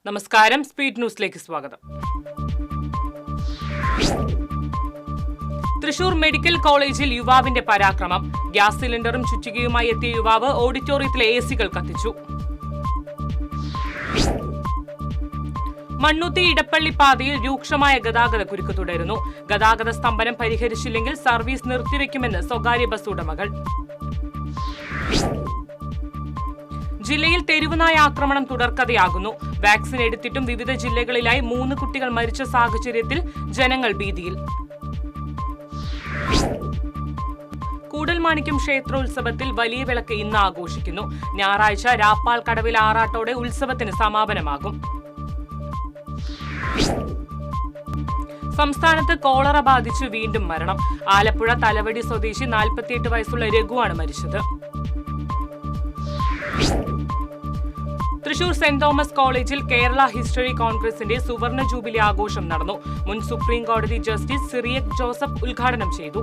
നമസ്കാരം, സ്പീഡ് ന്യൂസിലേക്ക് സ്വാഗതം. തൃശൂർ മെഡിക്കൽ കോളേജിൽ യുവാവിന്റെ പരാക്രമം. ഗ്യാസ് സിലിണ്ടറും ചുറ്റികയുമായി എത്തിയ യുവാവ് ഓഡിറ്റോറിയത്തിലെ എസികൾ കത്തിച്ചു. മണ്ണുത്തി ഇടപ്പള്ളി പാതയിൽ രൂക്ഷമായ ഗതാഗത കുരുക്ക് തുടരുന്നു. ഗതാഗത സ്തംഭനം പരിഹരിച്ചില്ലെങ്കിൽ സർവീസ് നിർത്തിവെക്കുമെന്ന് സ്വകാര്യ ബസ് ഉടമകൾ. ജില്ലയിൽ തെരുവുനായ ആക്രമണം തുടർക്കഥയാകുന്നു. വാക്സിൻ എടുത്തിട്ടും വിവിധ ജില്ലകളിലായി 3 കുട്ടികൾ മരിച്ച സാഹചര്യത്തിൽ ജനങ്ങൾ ഭീതിയിൽ. കൂടൽമാണിക്യം ക്ഷേത്രോത്സവത്തിൽ വലിയ വിളക്ക് ഇന്ന് ആഘോഷിക്കുന്നു. ഞായറാഴ്ച രാപ്പാൽ കടവിൽ ആറാട്ടോടെ ഉത്സവത്തിന് സമാപനമാകും. സംസ്ഥാനത്ത് കോളറ ബാധിച്ച് വീണ്ടും മരണം. ആലപ്പുഴ തലവടി സ്വദേശി 48 വയസ്സുള്ള രഘുവാണ് മരിച്ചത്. തൃശൂർ സെന്റ് തോമസ് കോളേജിൽ കേരള ഹിസ്റ്ററി കോൺഗ്രസിന്റെ സുവർണ ജൂബിലി ആഘോഷം നടന്നു. മുൻ സുപ്രീം കോടതി ജസ്റ്റിസ് സിറിയക് ജോസഫ് ഉദ്ഘാടനം ചെയ്തു.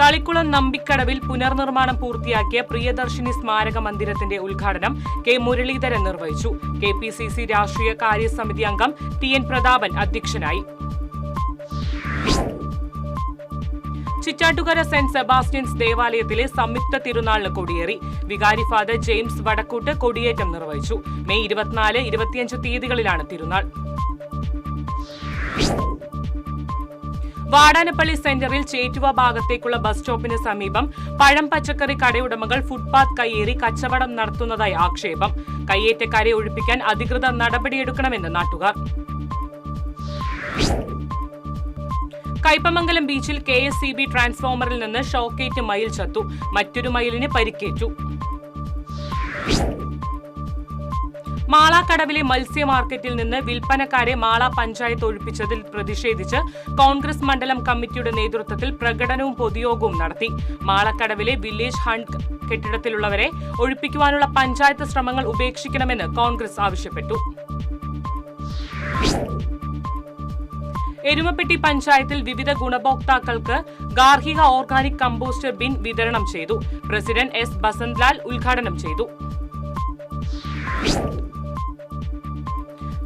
തളിക്കുളം നമ്പിക്കടവിൽ പുനർനിർമ്മാണം പൂർത്തിയാക്കിയ പ്രിയദർശിനി സ്മാരക മന്ദിരത്തിന്റെ ഉദ്ഘാടനം കെ മുരളീധരൻ നിർവഹിച്ചു. KPCC രാഷ്ട്രീയ കാര്യസമിതി അംഗം TN പ്രതാപൻ അധ്യക്ഷനായി. ചിറ്റാറ്റുകര സെന്റ് സെബാസ്റ്റ്യൻസ് ദേവാലയത്തിലെ സംയുക്ത തിരുനാളിന് കൊടിയേറി. വികാരി ഫാദർ ജെയിംസ് വടക്കൂട്ട് കൊടിയേറ്റം നിർവഹിച്ചു. മെയ് 24, 25 തീയതികളിലാണ് തിരുനാൾ. വാടാനപ്പള്ളി സെന്ററിൽ ചേറ്റുവ ഭാഗത്തേക്കുള്ള ബസ് സ്റ്റോപ്പിന് സമീപം പഴം പച്ചക്കറി കടയുടമകൾ ഫുട്പാത്ത് കയ്യേറി കച്ചവടം നടത്തുന്നതായി ആക്ഷേപം. കയ്യേറ്റക്കാരെ ഒഴിപ്പിക്കാൻ അധികൃതർ നടപടിയെടുക്കണമെന്ന് നാട്ടുകാർ. കയ്പമംഗലം ബീച്ചിൽ KSCB ട്രാൻസ്ഫോമറിൽ നിന്ന് ഷോക്കേറ്റ് മയിൽ ചത്തു. മറ്റൊരു മയിലിന് പരിക്കേറ്റു. മാളാക്കടവിലെ മത്സ്യ മാർക്കറ്റിൽ നിന്ന് വിൽപ്പനക്കാരെ മാള പഞ്ചായത്ത് ഒഴിപ്പിച്ചതിൽ പ്രതിഷേധിച്ച് കോൺഗ്രസ് മണ്ഡലം കമ്മിറ്റിയുടെ നേതൃത്വത്തിൽ പ്രകടനവും പൊതുയോഗവും നടത്തി. മാളക്കടവിലെ വില്ലേജ് ഹണ്ട് കെട്ടിടത്തിലുള്ളവരെ ഒഴിപ്പിക്കുവാനുള്ള പഞ്ചായത്ത് ശ്രമങ്ങൾ ഉപേക്ഷിക്കണമെന്ന് കോൺഗ്രസ് ആവശ്യപ്പെട്ടു. എരുമപ്പെട്ടി പഞ്ചായത്തിൽ വിവിധ ഗുണഭോക്താക്കൾക്ക് ഗാർഹിക ഓർഗാനിക് കമ്പോസ്റ്റർ ബിൻ വിതരണം ചെയ്തു. President S. ബസന്ത്ലാൽ ഉദ്ഘാടനം ചെയ്തു.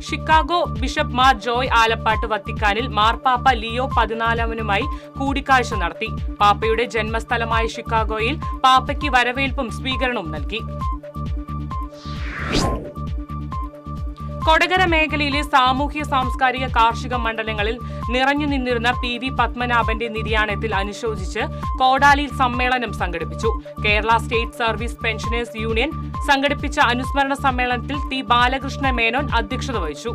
ഷിക്കാഗോ ബിഷപ്പ് മാർ ജോയ് ആലപ്പാട്ട് വത്തിക്കാനിൽ മാർപ്പാപ്പ ലിയോ 14 കൂടിക്കാഴ്ച നടത്തി. പാപ്പയുടെ ജന്മസ്ഥലമായ ഷിക്കാഗോയിൽ പാപ്പയ്ക്ക് വരവേൽപ്പും സ്വീകരണവും നൽകി. കൊടകര മേഖലയിലെ സാമൂഹ്യ സാംസ്കാരിക കാർഷിക മണ്ഡലങ്ങളിൽ നിറഞ്ഞു നിന്നിരുന്ന PV പത്മനാഭന്റെ നിര്യാണത്തിൽ അനുശോചിച്ച് കോടാലിയിൽ സമ്മേളനം സംഘടിപ്പിച്ചു. Kerala state service pensioners union സംഘടിപ്പിച്ച അനുസ്മരണ സമ്മേളനത്തിൽ T. ബാലകൃഷ്ണ മേനോൻ അധ്യക്ഷത വഹിച്ചു.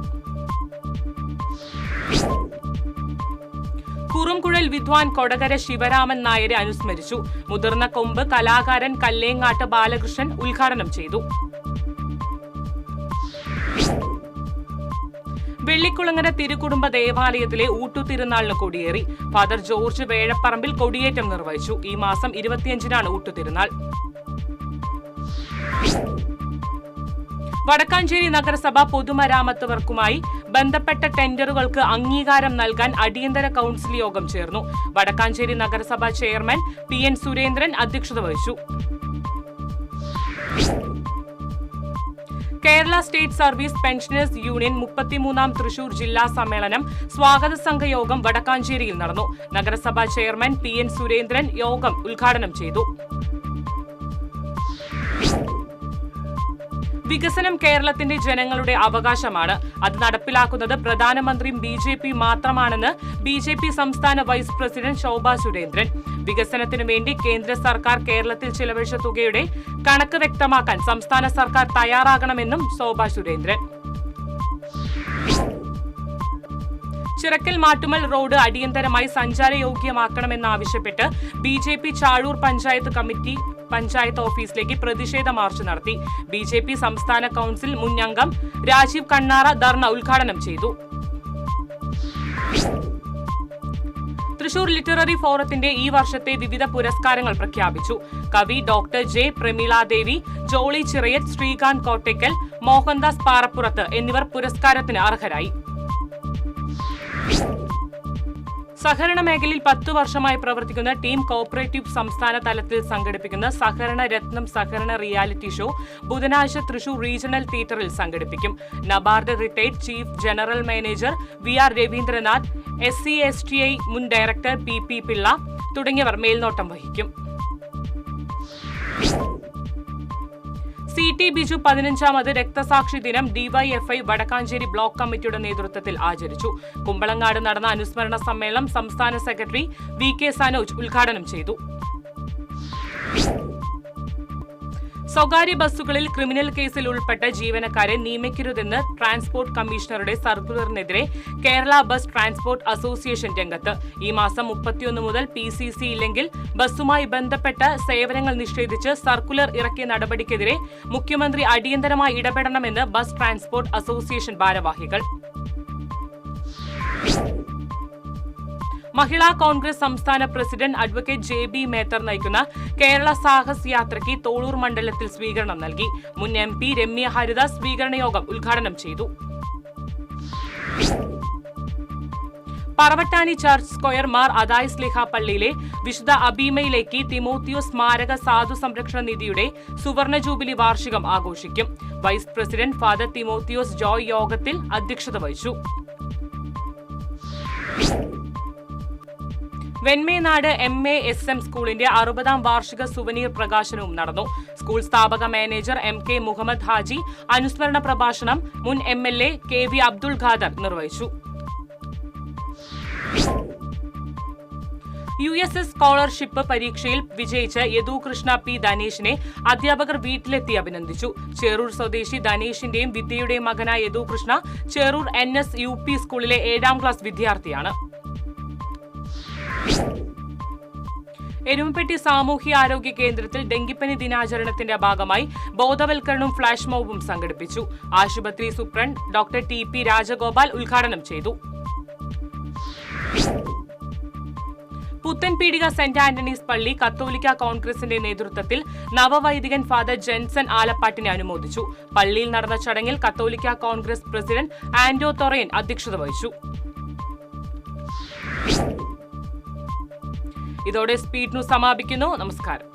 കുറുംകുഴൽ വിദ്വാൻ കൊടകര ശിവരാമൻ നായരെ അനുസ്മരിച്ചു. മുതിർന്ന കൊമ്പ് കലാകാരൻ കല്ലേങ്ങാട്ട് ബാലകൃഷ്ണൻ ഉദ്ഘാടനം ചെയ്തു. വെള്ളിക്കുളങ്ങര തിരുക്കുടുംബ ദേവാലയത്തിലെ ഊട്ടുതിരുനാളിന് കൊടിയേറി. ഫാദർ ജോർജ് വേഴപ്പറമ്പിൽ കൊടിയേറ്റം നിർവഹിച്ചു. ഈ മാസം 25-നാണ് ഊട്ടുതിരുനാൾ. വടക്കാഞ്ചേരി നഗരസഭ പൊതുമരാമത്ത് വർക്കുമായി ബന്ധപ്പെട്ട ടെൻഡറുകൾക്ക് അംഗീകാരം നൽകാൻ അടിയന്തര കൌൺസിൽ യോഗം ചേർന്നു. വടക്കാഞ്ചേരി നഗരസഭ ചെയർമാൻ PN സുരേന്ദ്രൻ അധ്യക്ഷത വഹിച്ചു. Kerala state service pensioners union 33ാം Thrissur ജില്ലാ സമ്മേളനം സ്വാഗത സംഘ യോഗം വടക്കാഞ്ചേരിയിൽ നടന്നു. നഗരസഭാ ചെയർമാൻ PN സുരേന്ദ്രൻ യോഗം ഉദ്ഘാടനം ചെയ്തു. വികസനം കേരളത്തിന്റെ ജനങ്ങളുടെ അവകാശമാണ്. അത് നടപ്പിലാക്കുന്നത് പ്രധാനമന്ത്രിയും BJP മാത്രമാണെന്ന് BJP സംസ്ഥാന വൈസ് പ്രസിഡന്റ് ശോഭാ സുരേന്ദ്രൻ. വികസനത്തിനു വേണ്ടി കേന്ദ്ര സർക്കാർ കേരളത്തിൽ ചിലവഴിച്ച തുകയുടെ കണക്ക് വ്യക്തമാക്കാൻ സംസ്ഥാന സർക്കാർ തയ്യാറാകണമെന്നും ശോഭാ സുരേന്ദ്രൻ. ചിറക്കൽ മാട്ടുമൽ റോഡ് അടിയന്തരമായി സഞ്ചാരയോഗ്യമാക്കണമെന്നാവശ്യപ്പെട്ട് BJP ചാഴൂർ പഞ്ചായത്ത് കമ്മിറ്റി പഞ്ചായത്ത് ഓഫീസിലേക്ക് പ്രതിഷേധ മാർച്ച് നടത്തി. BJP സംസ്ഥാന കൌൺസിൽ മുൻ അംഗം രാജീവ് കണ്ണാറ ധർണ ഉദ്ഘാടനം ചെയ്തു. തൃശൂർ ലിറ്റററി ഫോറത്തിന്റെ ഈ വർഷത്തെ വിവിധ പുരസ്കാരങ്ങൾ പ്രഖ്യാപിച്ചു. കവി ഡോക്ടർ J. പ്രമീളാദേവി, ജോളി ചിറയത്ത്, ശ്രീകാന്ത് കോട്ടയ്ക്കൽ, മോഹൻദാസ് പാറപ്പുറത്ത് എന്നിവർ പുരസ്കാരത്തിന് അർഹരായി. സഹകരണ മേഖലയിൽ 10 വർഷമായി പ്രവർത്തിക്കുന്ന ടീം കോഓപ്പറേറ്റീവ് സംസ്ഥാന തലത്തിൽ സംഘടിപ്പിക്കുന്ന സഹകരണ രത്നം സഹകരണ റിയാലിറ്റി ഷോ ബുധനാഴ്ച തൃശൂർ റീജിയണൽ തിയേറ്ററിൽ സംഘടിപ്പിക്കും. NABARD retired chief general manager VR Ravindranath, SCSTI മുൻ ഡയറക്ടർ PP പിള്ള തുടങ്ങിയവർ മേൽനോട്ടം വഹിക്കും. CT ബിജു 15ാമത് രക്തസാക്ഷി ദിനം DYFI വടക്കാഞ്ചേരി ബ്ലോക്ക് കമ്മിറ്റിയുടെ നേതൃത്വത്തിൽ ആചരിച്ചു. കുമ്പളങ്ങാട് നടന്ന അനുസ്മരണ സമ്മേളനം സംസ്ഥാന സെക്രട്ടറി VK സനോജ് ഉദ്ഘാടനം ചെയ്തു. സ്വകാര്യ ബസ്സുകളിൽ ക്രിമിനൽ കേസിൽ ഉൾപ്പെട്ട ജീവനക്കാരെ നിയമിക്കരുതെന്ന് ട്രാൻസ്പോർട്ട് കമ്മീഷണറുടെ സർക്കുലറിനെതിരെ കേരള ബസ് ട്രാൻസ്പോർട്ട് അസോസിയേഷൻ രംഗത്ത്. ഈ മാസം 31 മുതൽ PCC ഇല്ലെങ്കിൽ ബസ്സുമായി ബന്ധപ്പെട്ട സേവനങ്ങൾ നിഷേധിച്ച് സർക്കുലർ ഇറക്കിയ നടപടിക്കെതിരെ മുഖ്യമന്ത്രി അടിയന്തരമായി ഇടപെടണമെന്ന് ബസ് ട്രാൻസ്പോർട്ട് അസോസിയേഷൻ ഭാരവാഹികൾ. മഹിളാ കോൺഗ്രസ് സംസ്ഥാന പ്രസിഡന്റ് അഡ്വക്കേറ്റ് JB മേത്തർ നയിക്കുന്ന കേരള സാഹസ് യാത്രയ്ക്ക് തോളൂർ മണ്ഡലത്തിൽ സ്വീകരണം നൽകി. മുൻ MP രമ്യ ഹരിദാസ് സ്വീകരണ യോഗം ഉദ്ഘാടനം ചെയ്തു. പറവട്ടാനി ചർച്ച് സ്ക്വയർ മാർ അദായ് സ്ലിഹ പള്ളിയിലെ വിശുദ്ധ അബീമയിലേക്ക് തിമോത്തിയോസ് സ്മാരക സാധു സംരക്ഷണ നിധിയുടെ സുവർണ ജൂബിലി വാർഷികം ആഘോഷിക്കും. Vice president father Timotheos Joy യോഗത്തിൽ അധ്യക്ഷത വഹിച്ചു. വെൺമേനാട് MASM സ്കൂളിന്റെ 60ാം വാർഷിക സുവനീർ പ്രകാശനവും നടന്നു. സ്കൂൾ സ്ഥാപക മാനേജർ MK മുഹമ്മദ് ഹാജി അനുസ്മരണ പ്രഭാഷണം മുൻ MLA KV അബ്ദുൾ ഖാദർ നിർവഹിച്ചു. USS സ്കോളർഷിപ്പ് പരീക്ഷയിൽ വിജയിച്ച യദുകൃഷ്ണ P ധനേഷിനെ അധ്യാപകർ വീട്ടിലെത്തി അഭിനന്ദിച്ചു. ചേറൂർ സ്വദേശി ധനേഷിന്റെയും വിദ്യയുടെയും മകനായ യദുകൃഷ്ണ ചേറൂർ NS UP സ്കൂളിലെ 7ാം ക്ലാസ് വിദ്യാർത്ഥിയാണ്. എരുമപ്പെട്ടി സാമൂഹ്യാരോഗ്യ കേന്ദ്രത്തിൽ ഡെങ്കിപ്പനി ദിനാചരണത്തിന്റെ ഭാഗമായി ബോധവൽക്കരണവും ഫ്ലാഷ് മോബും സംഘടിപ്പിച്ചു. ആശുപത്രി സൂപ്രണ്ട് ഡോക്ടർ TP രാജഗോപാൽ ഉദ്ഘാടനം ചെയ്തു. പുത്തൻപീടിക സെന്റ് ആന്റണീസ് പള്ളി കത്തോലിക്ക കോൺഗ്രസിന്റെ നേതൃത്വത്തിൽ നവവൈദികൻ ഫാദർ ജെൻസൺ ആലപ്പാട്ടിനെ അനുമോദിച്ചു. പള്ളിയിൽ നടന്ന ചടങ്ങിൽ കത്തോലിക്ക കോൺഗ്രസ് പ്രസിഡന്റ് ആന്റോ തൊറയൻ അധ്യക്ഷത വഹിച്ചു. ഇതോടെ സ്പീഡ് ന്യൂസ് സമാപിക്കുന്നു. നമസ്കാരം.